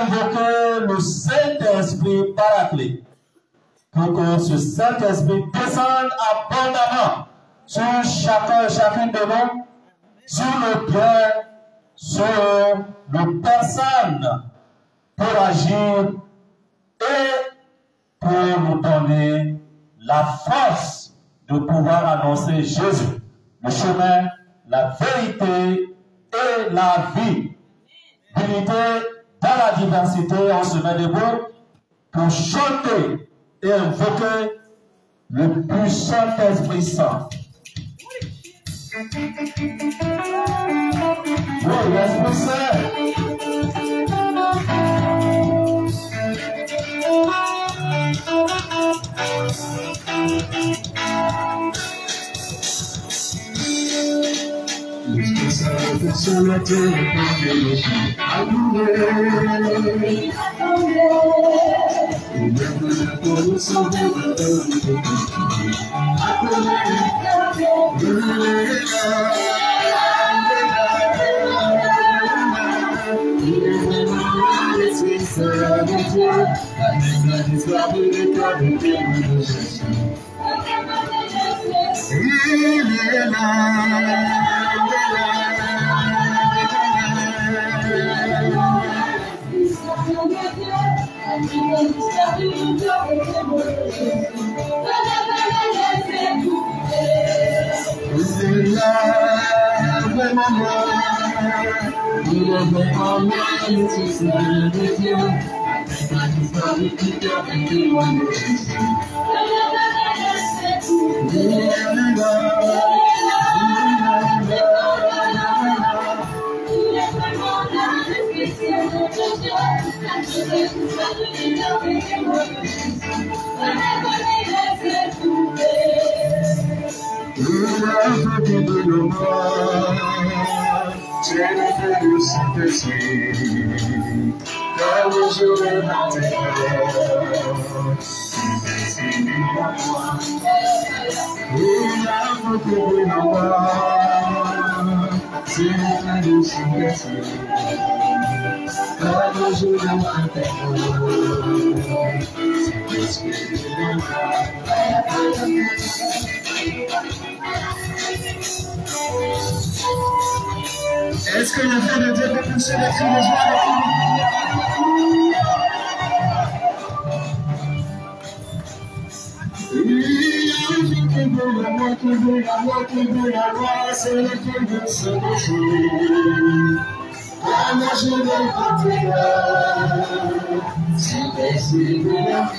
invoquer le Saint-Esprit paraclet pour que ce Saint-Esprit descende abondamment sur chacun et chacune de nous, sur le bien, sur nos personnes, pour agir et pour nous donner la force de pouvoir annoncer Jésus, le chemin, la vérité et la vie. Unité dans la diversité, on se met debout pour chanter et invoquer le puissant Esprit Saint. Oui, l'Esprit Saint. Sur la terre, Est-ce que le fait de Dieu peut pousser les cris de joie c'est le cri de ce jour. Quand je vais partir, c'est la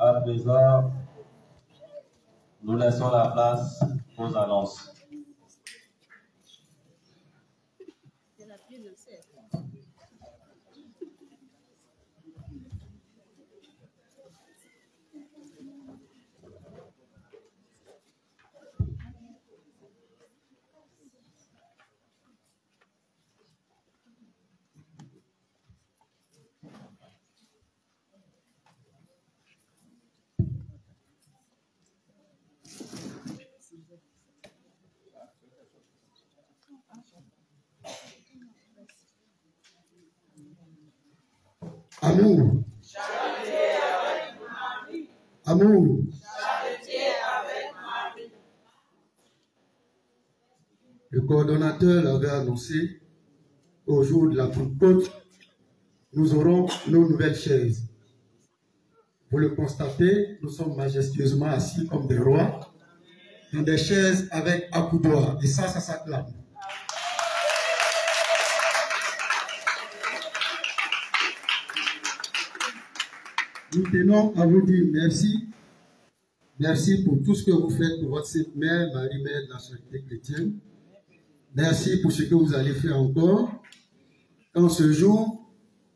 À présent, nous laissons la place aux annonces. Amour. Amour. Le coordonnateur l'avait annoncé au jour de la Pentecôte, nous aurons nos nouvelles chaises. Vous le constatez, nous sommes majestueusement assis comme des rois dans des chaises avec accoudoir. Et ça s'acclame. Nous tenons à vous dire merci. Merci pour tout ce que vous faites pour votre Sainte Mère, Marie-Mère de la Charité chrétienne. Merci pour ce que vous allez faire encore. Dans ce jour,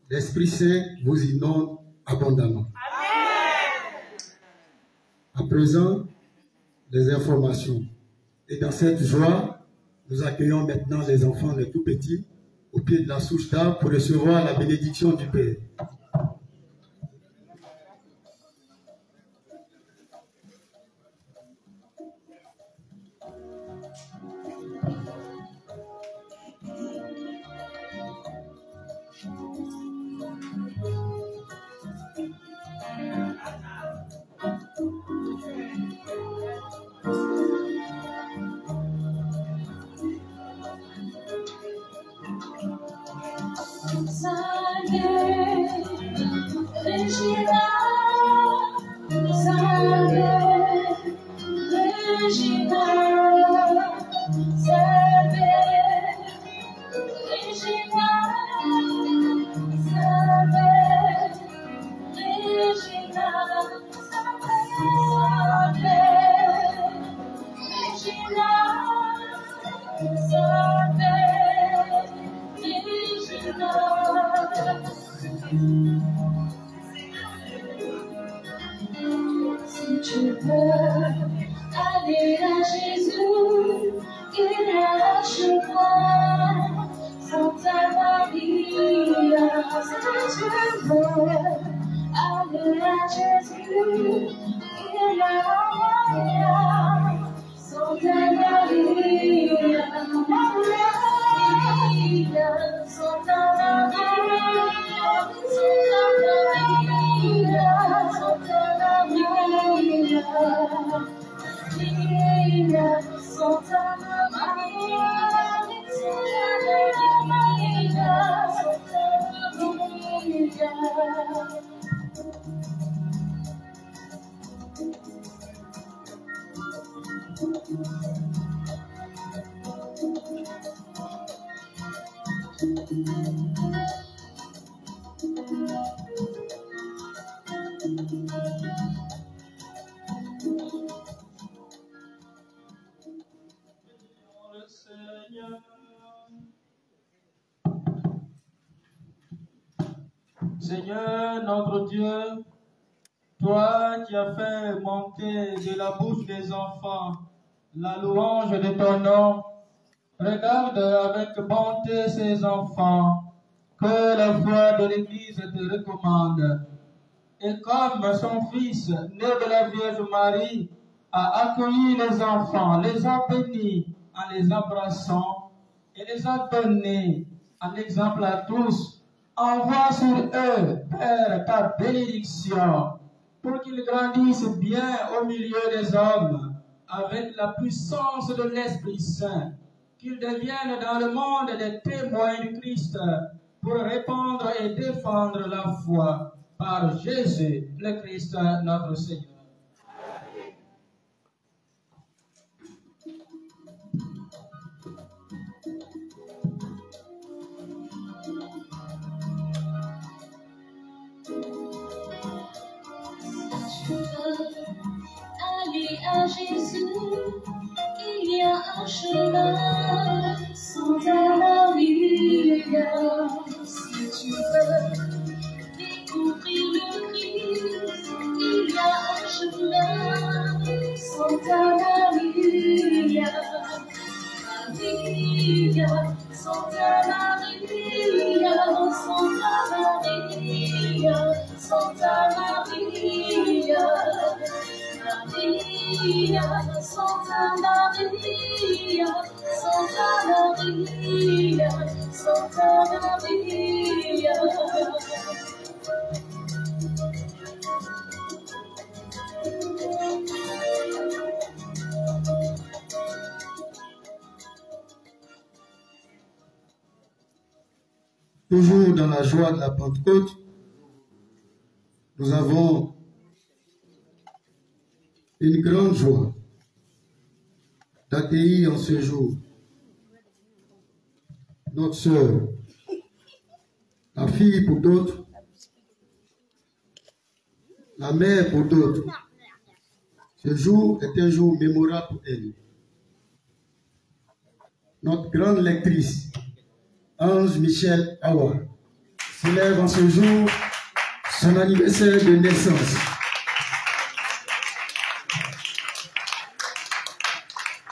l'Esprit Saint vous inonde abondamment. Amen. À présent, les informations. Et dans cette joie, nous accueillons maintenant les enfants, les tout petits, au pied de la souche d'arbre pour recevoir la bénédiction du Père. Seigneur notre Dieu, toi qui as fait monter de la bouche des enfants la louange de ton nom, regarde avec bonté ces enfants que la foi de l'Église te recommande. Et comme son Fils, né de la Vierge Marie, a accueilli les enfants, les a bénis en les embrassant et les a donnés en exemple à tous, envoie sur eux, Père, ta bénédiction, pour qu'il grandisse bien au milieu des hommes, avec la puissance de l'Esprit Saint, qu'il devienne dans le monde des témoins du Christ, pour répandre et défendre la foi par Jésus, le Christ, notre Seigneur. Aller à Jésus, il y a un chemin sans Alléluia. Si tu veux découvrir le Christ, il y a un chemin sans Alléluia. Alléluia, Santa Maria, Santa Maria, Santa Maria, Maria, Santa Maria, Santa Maria, Santa Maria. Toujours dans la joie de la Pentecôte, nous avons une grande joie d'accueillir en ce jour notre sœur, la fille pour d'autres, la mère pour d'autres. Ce jour est un jour mémorable pour elle. Notre grande lectrice, Ange Michel Awa, célèbre en ce jour son anniversaire de naissance.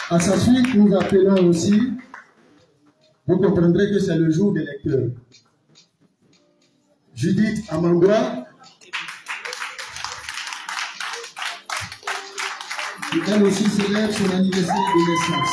À sa suite, nous appelons aussi, vous comprendrez que c'est le jour des lecteurs, Judith Amangua, qui elle aussi célèbre son anniversaire de naissance.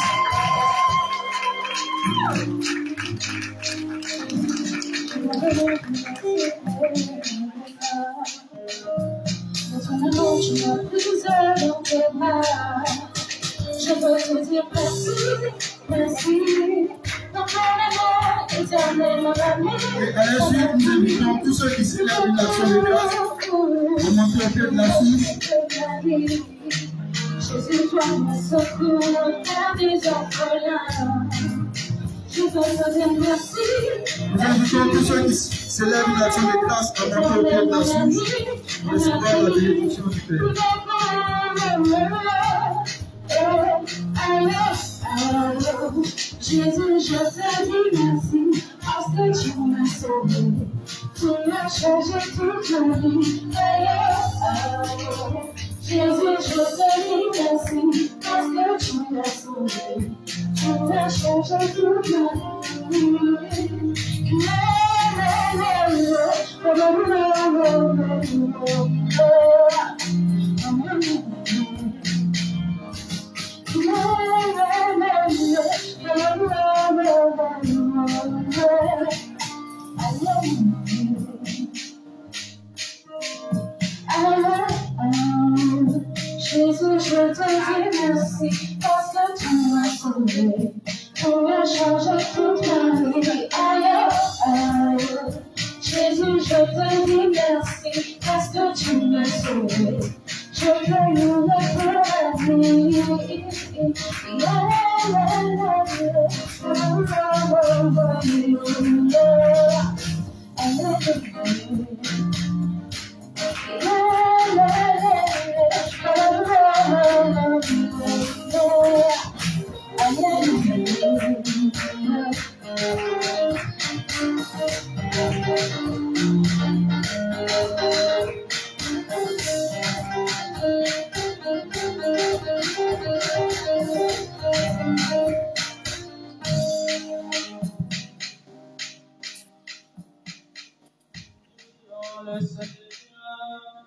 Je veux te dire merci, merci, dans ton amour éternellement amour. Et à la suite, nous invitons tous ceux qui célèbrent une action de grâce à monter au pied de la source. Jésus, toi, mon secours, Père des orphelins. Je veux te dire merci. Nous invitons tous ceux qui célèbrent une action de grâce à monter au pied de la source pour recevoir la bénédiction du Père. Jésus, je te dis merci parce que tu m'as sauvé. Tu m'as changé toute ma vie. Jésus, je te dis merci parce que tu m'as sauvé. Tu m'as changé toute ma vie. Jésus, je te dis merci parce que tu m'as sauvé. Tu m'as changé toute ma vie. Jésus, je te dis merci parce que tu m'as sauvé. Je te loue pour la vie. Le Seigneur,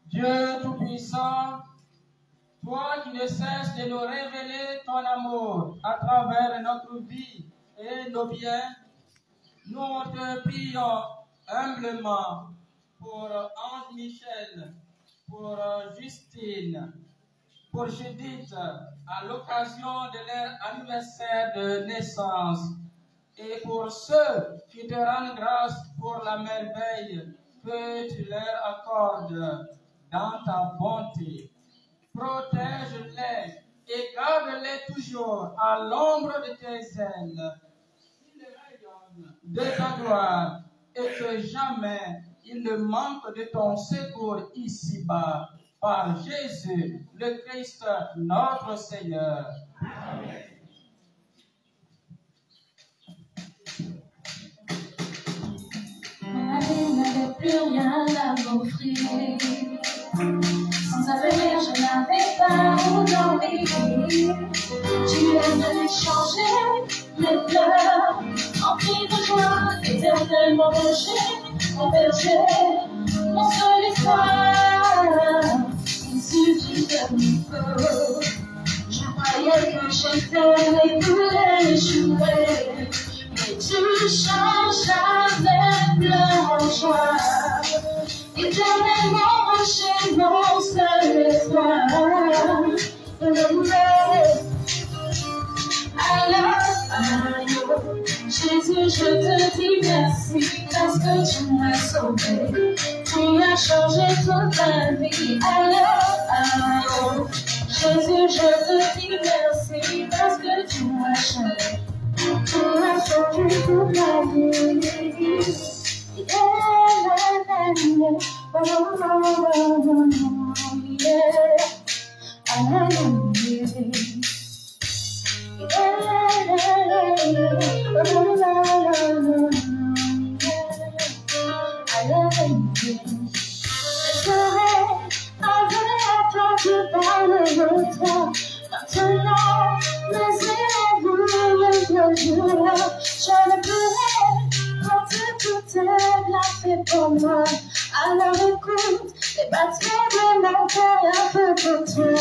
Dieu Tout-Puissant, toi qui ne cesses de nous révéler ton amour à travers notre vie et nos biens, nous te prions humblement pour Ange Michel, pour Justine, pour Judith, à l'occasion de leur anniversaire de naissance, et pour ceux qui te rendent grâce pour la merveille que tu leur accordes dans ta bonté. Protège-les et garde-les toujours à l'ombre de tes ailes, qu'ils rayonnent de ta gloire et que jamais ils ne manquent de ton secours ici-bas. Par Jésus, le Christ, notre Seigneur. Amen. Elle n'avait plus rien à m'offrir. Sans avenir, je n'avais pas où dormir. Tu es venu changer mes pleurs en cris de joie, éternellement berger, mon berger, mon seul espoir. Il suffit de peu. Je croyais que j'étais écoulé, échoué. Mais tu changes avec plein joie. Éternellement rocher, mon seul espoir. Alors, Jésus, je te dis merci parce que tu m'as sauvé. Tu as changé toute ma vie. Alors, Jésus, je te dis merci parce que tu m'as changé. Tu as changé toute ma vie. Maintenant, mes élèves, je ne pourrai quand tout est bien fait pour moi. Alors écoute les battements de mon cœur un peu pour toi.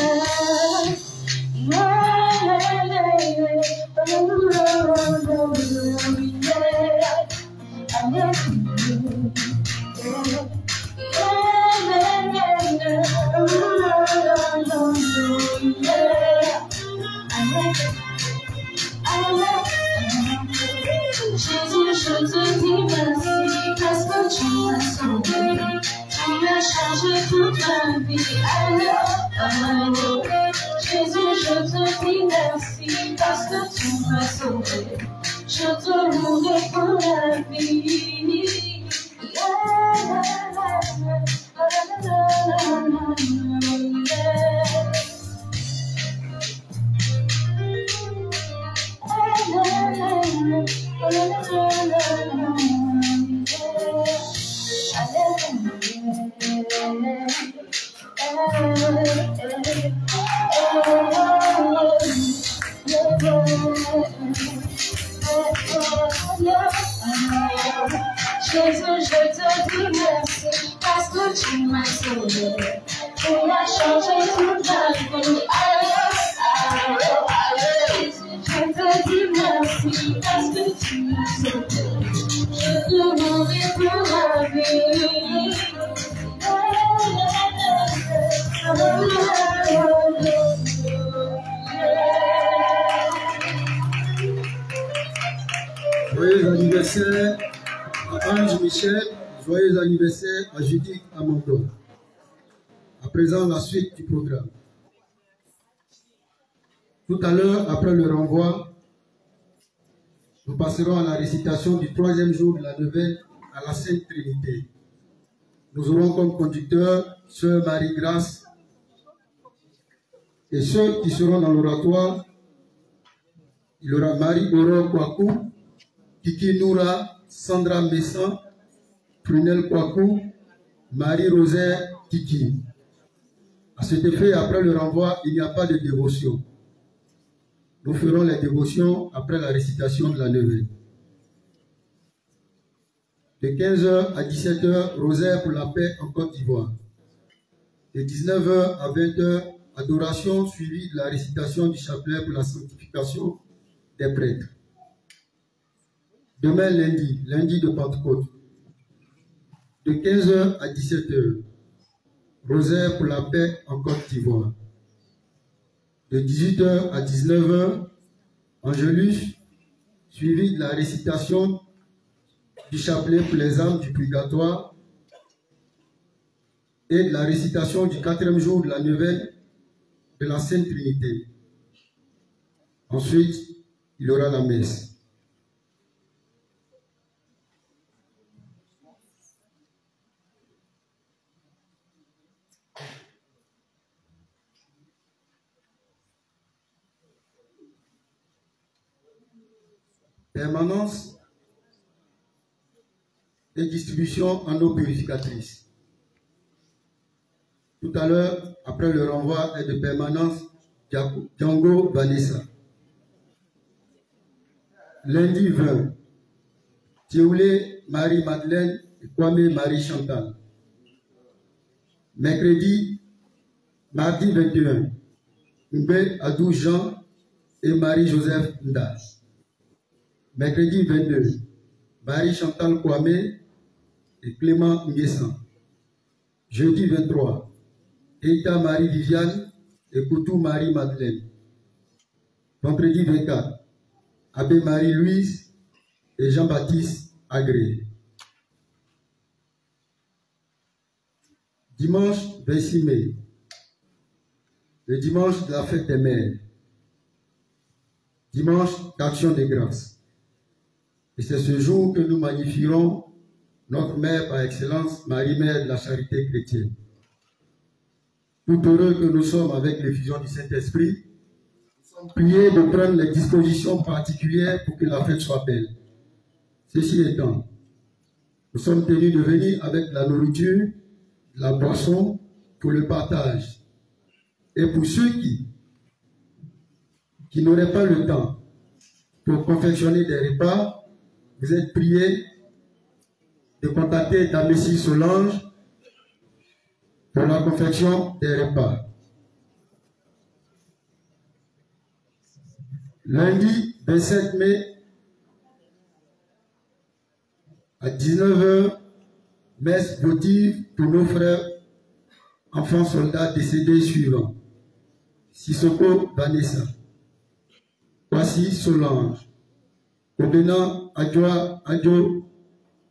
Jésus, je te dis merci parce que tu m'as sauvé. Tu as changé toute ma vie. Alors, Jésus, je te dis merci parce que tu m'as sauvé. Je te louerai pour la vie. Jésus, je te dis merci parce que tu m'as sauvé. Tu as changé toute ma vie. Alors, je te dis merci parce que tu m'as sauvé. Je te louerai pour la vie. Joyeux anniversaire à Ange Michel, joyeux anniversaire à Judith Amando. À présent, la suite du programme. Tout à l'heure, après le renvoi, nous passerons à la récitation du 3e jour de la neuvaine à la Sainte Trinité. Nous aurons comme conducteur Sœur Marie-Grâce et ceux qui seront dans l'oratoire, il y aura Marie-Aurore Kwaku, Kiki Noura, Sandra Messan, Prunelle Kwaku, Marie-Rosaire Kiki. À cet effet, après le renvoi, il n'y a pas de dévotion. Nous ferons les dévotions après la récitation de la neuvaine. De 15h à 17h, rosaire pour la paix en Côte d'Ivoire. De 19h à 20h, adoration suivie de la récitation du chapelet pour la sanctification des prêtres. Demain lundi, lundi de Pentecôte. De 15h à 17h, rosaire pour la paix en Côte d'Ivoire. De 18h à 19h, Angélus, suivi de la récitation du chapelet pour les âmes du purgatoire et de la récitation du 4e jour de la neuvaine de la Sainte Trinité. Ensuite, il y aura la messe. Permanence et distribution en eau purificatrice. Tout à l'heure, après le renvoi et de permanence, Django Vanessa. Lundi 20, Thioulé Marie-Madeleine et Kwame Marie-Chantal. Mardi 21, Mbé Adou Jean et Marie-Joseph Ndas. Mercredi 22, Marie-Chantal Kwame et Clément Nguessan. Jeudi 23, Eita Marie-Viviane et Koutou Marie-Madeleine. Vendredi 24, Abbé Marie-Louise et Jean-Baptiste Agré. Dimanche 26 mai, le dimanche de la fête des mères. Dimanche d'action des grâces. Et c'est ce jour que nous magnifierons notre mère par excellence, Marie-Mère de la Charité chrétienne. Tout heureux que nous sommes avec l'effusion du Saint-Esprit, nous sommes priés de prendre les dispositions particulières pour que la fête soit belle. Ceci étant, nous sommes tenus de venir avec la nourriture, la boisson pour le partage. Et pour ceux qui n'auraient pas le temps pour confectionner des repas, vous êtes priés de contacter Damessi Solange pour la confection des repas. Lundi 27 mai à 19h, messe votive pour nos frères enfants soldats décédés suivants. Sissoko Vanessa, Kwasi Solange, Obénan Adjo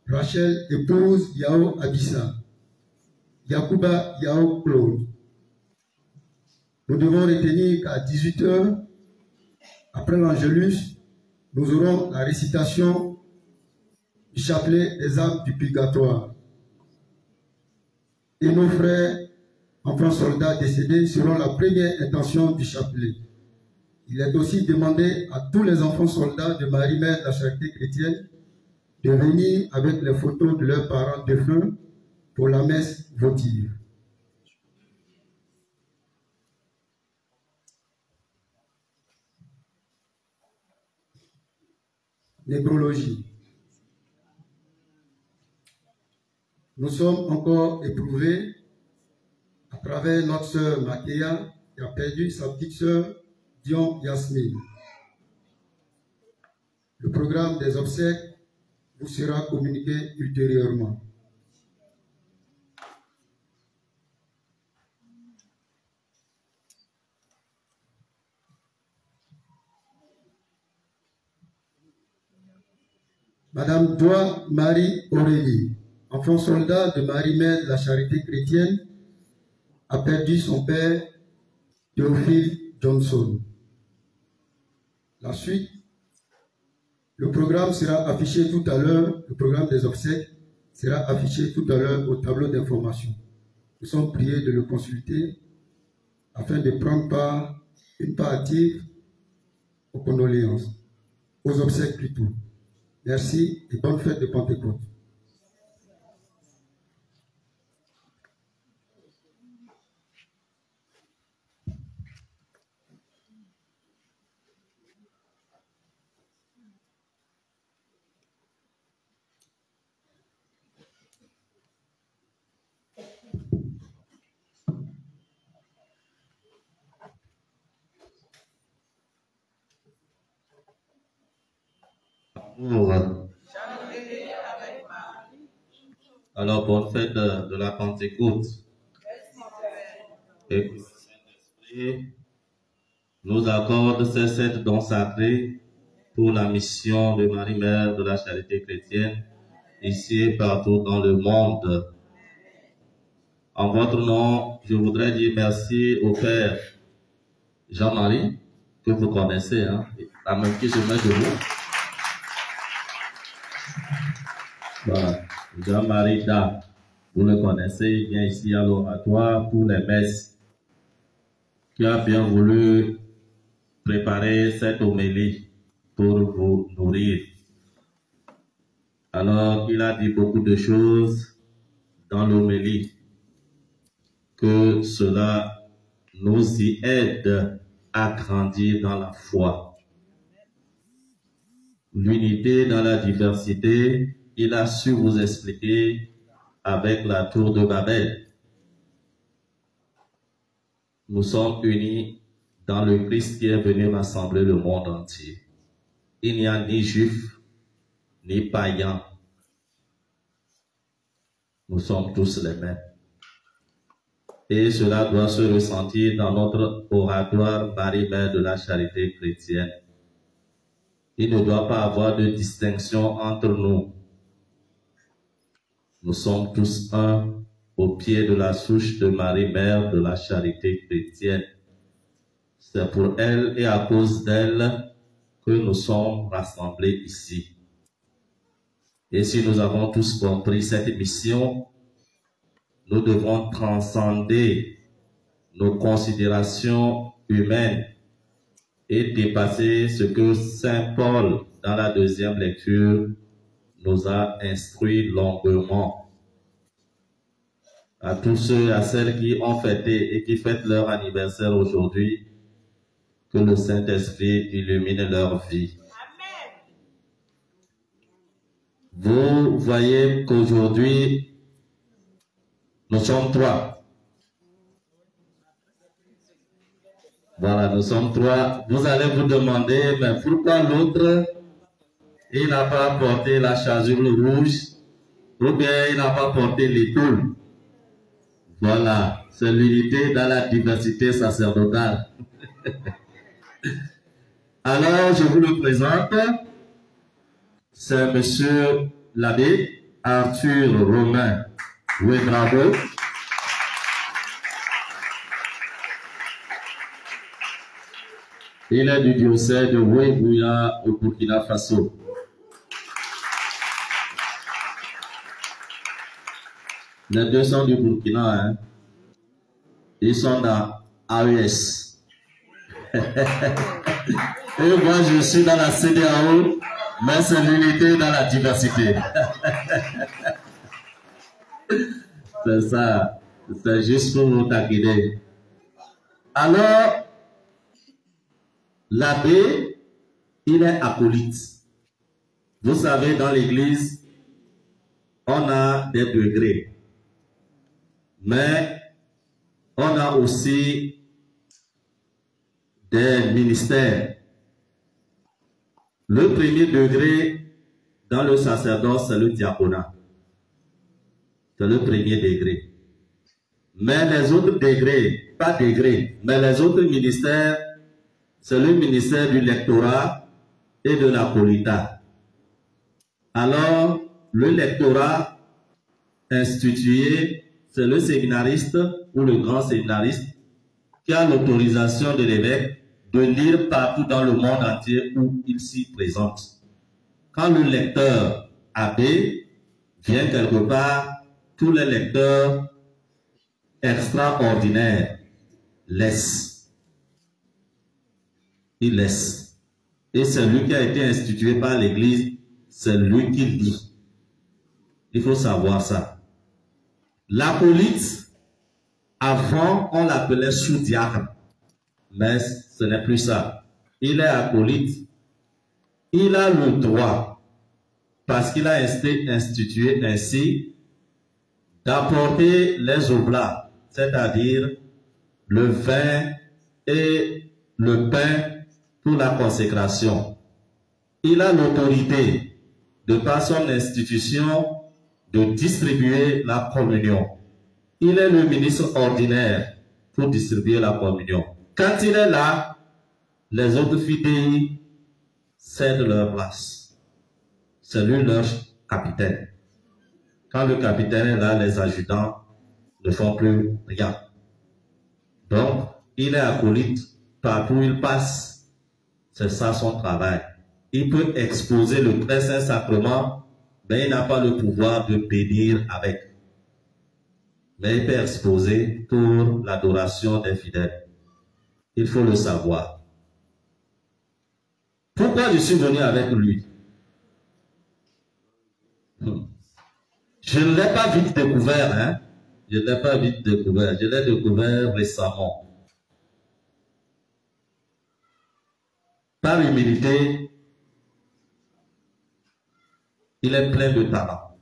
Rachel, épouse Yao Abissa, Yakuba Yao Claude. Nous devons retenir qu'à 18h, après l'Angélus, nous aurons la récitation du chapelet des âmes du purgatoire. Et nos frères, enfants soldats décédés, seront la première intention du chapelet. Il est aussi demandé à tous les enfants soldats de Marie-Mère de la Charité chrétienne de venir avec les photos de leurs parents défunts pour la messe votive. Nécrologie. Nous sommes encore éprouvés à travers notre sœur Makéa qui a perdu sa petite sœur Dion Yasmine. Le programme des obsèques vous sera communiqué ultérieurement. Madame Doua Marie Aurélie, enfant soldat de Marie-Mère de la Charité chrétienne, a perdu son père Théophile Johnson. La suite, le programme sera affiché tout à l'heure, le programme des obsèques sera affiché tout à l'heure au tableau d'information. Nous sommes priés de le consulter afin de prendre part, une part active aux condoléances, aux obsèques plutôt. Merci et bonne fête de Pentecôte. Alors, bonne fête de la Pentecôte. Et que le Saint-Esprit nous accorde ces 7 dons sacrés pour la mission de Marie-Mère de la Charité chrétienne, ici et partout dans le monde. En votre nom, je voudrais dire merci au Père Jean-Marie, que vous connaissez, hein, la même qui se met debout. Voilà. Jean-Marie Da, vous le connaissez, il vient ici à l'oratoire pour les messes, qui a bien voulu préparer cette homélie pour vous nourrir. Alors, il a dit beaucoup de choses dans l'homélie, que cela nous y aide à grandir dans la foi. L'unité dans la diversité, il a su vous expliquer avec la tour de Babel. Nous sommes unis dans le Christ qui est venu rassembler le monde entier. Il n'y a ni juif, ni païen. Nous sommes tous les mêmes. Et cela doit se ressentir dans notre oratoire Marie-Mère de la Charité chrétienne. Il ne doit pas avoir de distinction entre nous. Nous sommes tous un au pied de la souche de Marie-Mère de la Charité chrétienne. C'est pour elle et à cause d'elle que nous sommes rassemblés ici. Et si nous avons tous compris cette mission, nous devons transcender nos considérations humaines et dépasser ce que Saint Paul, dans la 2e lecture, nous a instruit longuement. À tous ceux et à celles qui ont fêté et qui fêtent leur anniversaire aujourd'hui, que le Saint-Esprit illumine leur vie. Vous voyez qu'aujourd'hui, nous sommes 3. Voilà, nous sommes 3. Vous allez vous demander, mais pourquoi l'autre, il n'a pas porté la chasuble rouge, ou bien il n'a pas porté l'étoile. Voilà, c'est l'unité dans la diversité sacerdotale. Alors, je vous le présente. C'est monsieur l'abbé Arthur Romain Ouedrago. Il est du diocèse de Ouébouya au Burkina Faso. Les deux sont du Burkina, hein. Ils sont dans AES. Et moi, je suis dans la CEDEAO, mais c'est l'unité dans la diversité. C'est ça. C'est juste pour vous taquiner. Alors, l'abbé, il est acolyte. Vous savez, dans l'église, on a des degrés. Mais on a aussi des ministères. Le premier degré dans le sacerdoce, c'est le diaconat. C'est le premier degré. Mais les autres degrés, pas degrés, mais les autres ministères, c'est le ministère du lectorat et de l'acolytat. Alors, le lectorat institué, c'est le séminariste ou le grand séminariste qui a l'autorisation de l'évêque de lire partout dans le monde entier où il s'y présente. Quand le lecteur abbé vient quelque part, tous les lecteurs extraordinaires laissent. Il laisse. Et c'est lui qui a été institué par l'Église, c'est lui qui lit. Il faut savoir ça. L'acolyte, avant, on l'appelait sous-diacre. Mais ce n'est plus ça. Il est acolyte. Il a le droit, parce qu'il a été institué ainsi, d'apporter les oblats, c'est-à-dire le vin et le pain pour la consécration. Il a l'autorité, de par son institution, de distribuer la communion. Il est le ministre ordinaire pour distribuer la communion. Quand il est là, les autres fidèles cèdent leur place. C'est lui leur capitaine. Quand le capitaine est là, les adjudants ne font plus rien. Donc, il est acolyte partout où il passe. C'est ça son travail. Il peut exposer le très saint sacrement, mais il n'a pas le pouvoir de bénir avec. Mais il peut exposer pour l'adoration des fidèles. Il faut le savoir. Pourquoi je suis venu avec lui? Je ne l'ai pas vite découvert, hein? Je ne l'ai pas vite découvert. Je l'ai découvert récemment. Par humilité, il est plein de talent.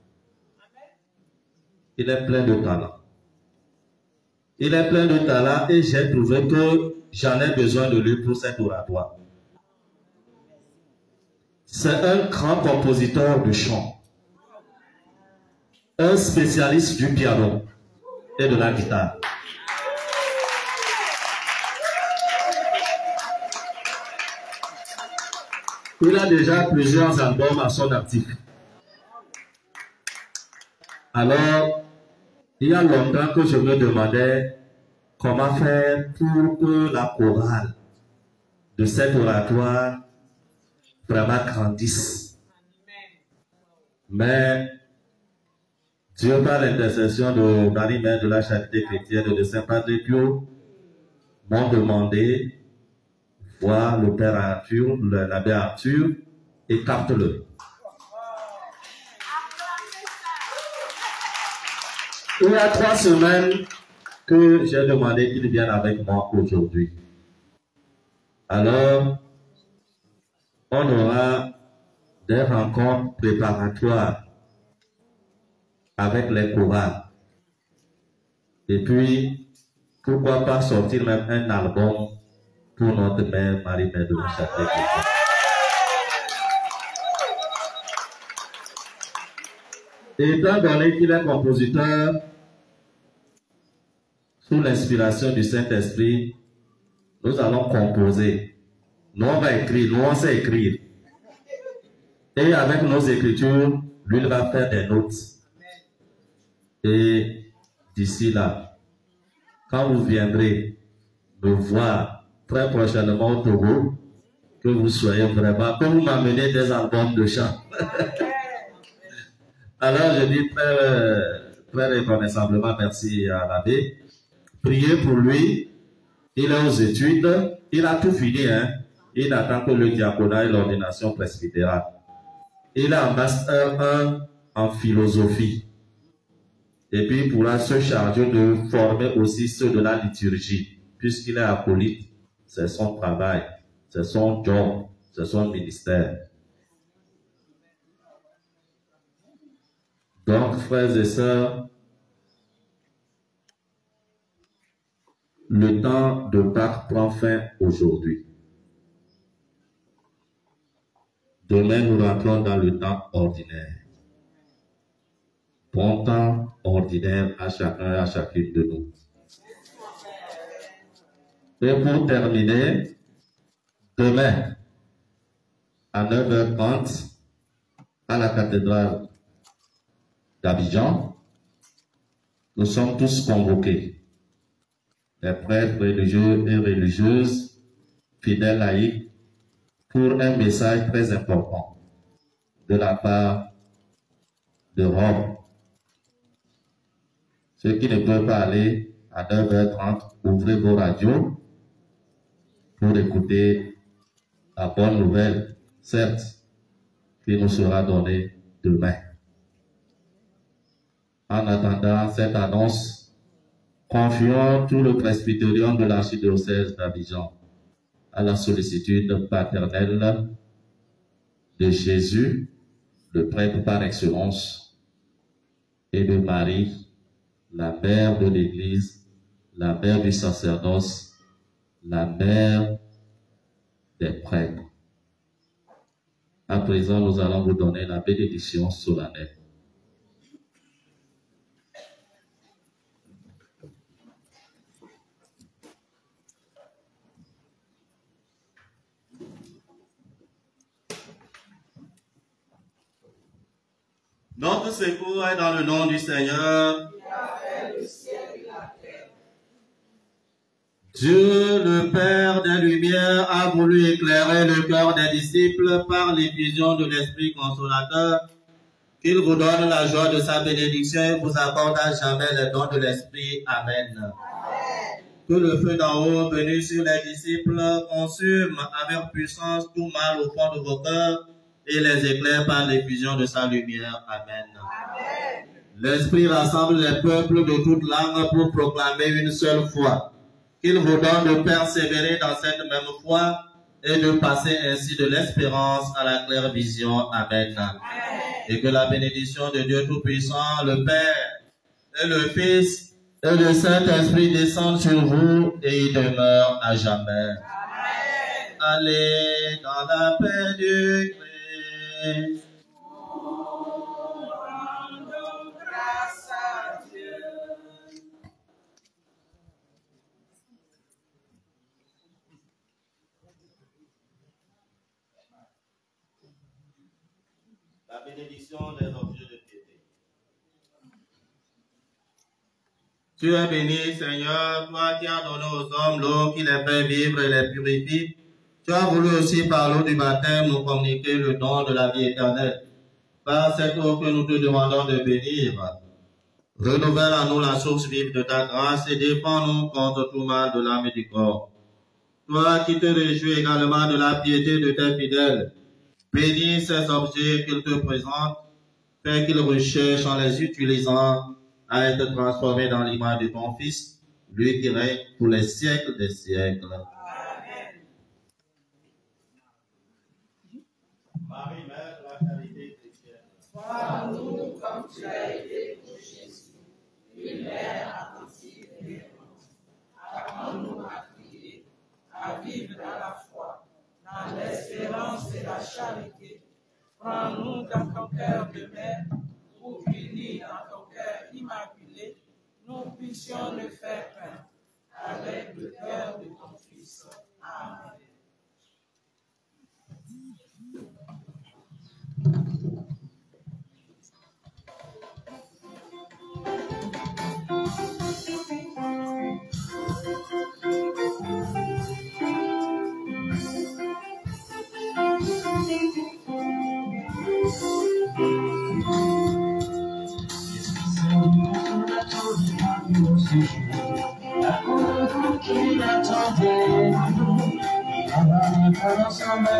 Il est plein de talent. Il est plein de talent et j'ai trouvé que j'en ai besoin de lui pour cet oratoire. C'est un grand compositeur de chant, un spécialiste du piano et de la guitare. Il a déjà plusieurs albums à son actif. Alors, il y a longtemps que je me demandais comment faire pour que la chorale de cet oratoire vraiment grandisse. Mais Dieu, par l'intercession de Marie-Mère de la Charité Chrétienne et de Saint-Padre Pio, m'ont demandé voir le Père Arthur, l'abbé Arthur, et capte-le. Il y a 3 semaines que j'ai demandé qu'il vienne avec moi aujourd'hui. Alors, on aura des rencontres préparatoires avec les chorales. Et puis, pourquoi pas sortir même un album pour notre mère Marie-Mère de la Charité. Étant donné qu'il est compositeur, sous l'inspiration du Saint-Esprit, nous allons composer. Nous, on va écrire, nous, on sait écrire. Et avec nos écritures, lui, il va faire des notes. Et d'ici là, quand vous viendrez me voir très prochainement au Togo, que vous soyez vraiment, que vous m'amenez des albums de chant. Alors, je dis très reconnaissablement merci à l'abbé. Priez pour lui. Il est aux études. Il a tout fini, hein. Il n'attend que le diaconat et l'ordination presbytérale. Il a un master 1 en philosophie. Et puis, il pourra se charger de former aussi ceux de la liturgie. Puisqu'il est acolyte, c'est son travail, c'est son job, c'est son ministère. Donc, frères et sœurs, le temps de Pâques prend fin aujourd'hui. Demain, nous rentrons dans le temps ordinaire. Bon temps ordinaire à chacun et à chacune de nous. Et pour terminer, demain, à 9h30, à la cathédrale d'Abidjan, nous sommes tous convoqués. Les prêtres religieux et religieuses, fidèles laïcs, pour un message très important de la part de Rome. Ceux qui ne peuvent pas aller à 9h30, ouvrez vos radios pour écouter la bonne nouvelle, certes, qui nous sera donnée demain. En attendant cette annonce, confions tout le presbytérium de l'archidiocèse d'Abidjan à la sollicitude paternelle de Jésus, le prêtre par excellence, et de Marie, la mère de l'Église, la mère du sacerdoce, la mère des prêtres. À présent, nous allons vous donner la bénédiction solennelle. Notre secours est dans le nom du Seigneur. Dieu, le Père des Lumières, a voulu éclairer le cœur des disciples par l'effusion de l'Esprit consolateur. Qu'il vous donne la joie de sa bénédiction et vous accorde à jamais les dons de l'Esprit. Amen. Que le feu d'en haut venu sur les disciples consume avec puissance tout mal au fond de vos cœurs et les éclaire par l'effusion de sa lumière. Amen. L'Esprit rassemble les peuples de toutes langues pour proclamer une seule foi. Qu'il vous donne de persévérer dans cette même foi et de passer ainsi de l'espérance à la claire vision. Amen. Et que la bénédiction de Dieu Tout-Puissant, le Père et le Fils et le Saint-Esprit descendent sur vous et y demeurent à jamais. Amen. Allez dans la paix du Christ. La bénédiction des objets de piété. Tu es béni, Seigneur, toi qui as donné aux hommes l'eau qui les fait vivre et les purifie. Tu as voulu aussi par l'eau du baptême nous communiquer le don de la vie éternelle. Par cette eau que nous te demandons de bénir, renouvelle à nous la source vive de ta grâce et défends-nous contre tout mal de l'âme et du corps. Toi qui te réjouis également de la piété de tes fidèles, bénis ces objets qu'ils te présentent, fais qu'ils recherchent en les utilisant à être transformés dans l'image de ton Fils, lui qui règne pour les siècles des siècles. Amen. Marie, Mère de la charité chrétienne, sois en nous comme tu as été pour Jésus, une mère attentive et aimante. Apprends-nous à prier, à vivre dans la foi, dans l'espérance et la charité. Prends-nous dans ton cœur de mère, pour qu'unis dans ton cœur immaculé, nous puissions le faire un avec le cœur de ton Fils. Amen. Qui l'attendait, il a ensemble,